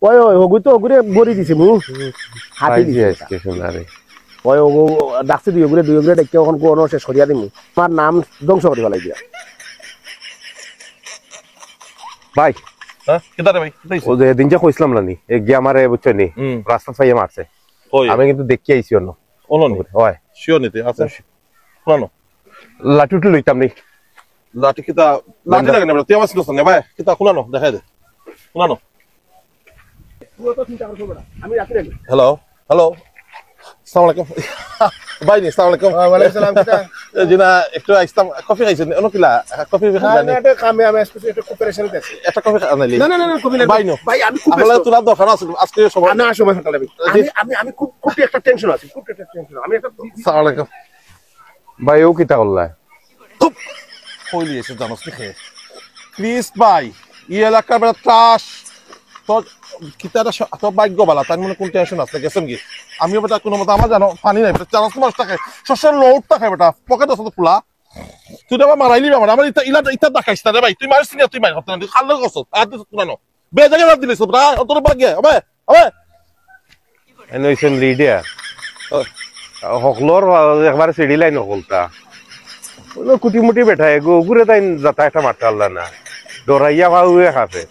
ওই ওই হগু তো হগুরে বড়ি দিছে মু হাতি দিছে স্টেশন আরে ওই হগু ডাকছে দুই হগুরে ডেকে এখন কোন শেষ করিয়া দিমু আমার নাম ধ্বংস করে ফেলাই দিয়া ভাই হ্যাঁ কিদারে ভাই ও যে দিন যে কইছিলাম না নি এক গিয়া আমারে বুঝছো নি রাস্তা ফাইয়া মারছে কই আমি কিন্তু দেখি আইছি অন্য ওলনি হয় শিওর নিতে আছে শুনানো লাটুটু লইতাম নি লাঠি কিতা লাঠি লাগে না তুই আমার শুনছ না ভাই কিতা শুনানো দেখাই দে শুনানো আমি রাত্রে হ্যালো হ্যালো আসসালামু আলাইকুম ভাই নি আসসালামু আলাইকুম ওয়া আলাইকুম সালাম কিতা জিনা একটু আইস্তাম কফি খাইছেন অন্য কিলা কফি খাইছেন না এটা কামে আমি একটু কোঅপারেশন করছি একটা কফি আনাইলি না কফি না ভাই নো ভাই আমি খুব আসলে তোরা দোকান আছে আজকে সময় না সময় ফাঁকা আমি খুব একটা টেনশন আছে খুব একটা টেনশন আমি একটা আসসালামু আলাইকুম ভাই ও কিতা করলা কইলি এসে জানোস নি খে প্লিজ ভাই এই এলাকার বড় ত্রাস তো কিতাটা তো ভাগ্য বালা তার মনে কোন টেনশন আছে গেছেন কি আমিও বেটা কোনো মত আমার জানো পানি নাই বেটা 400 টাকা শস্যের লোড টাকা বেটা পকেট আছে তো খোলা তুই দেবা মারাইলি আমার ইটা দেখাইছ না রে ভাই তুই মারিস না তুই মার হতে না খাল্লা গছ আর তুই তুলানো বে জায়গা রাত দিলিস বেটা তোর ভাগ্যে হবে এনইছেন লিডিয়া হকলর একবার সিডি লাইন হকলতা কুটি মুটি বেঠা এগো ঘুরে তাই যাতা একটা মারতে আল্লাহ না ডরাইয়া ভাউয়ে খাতে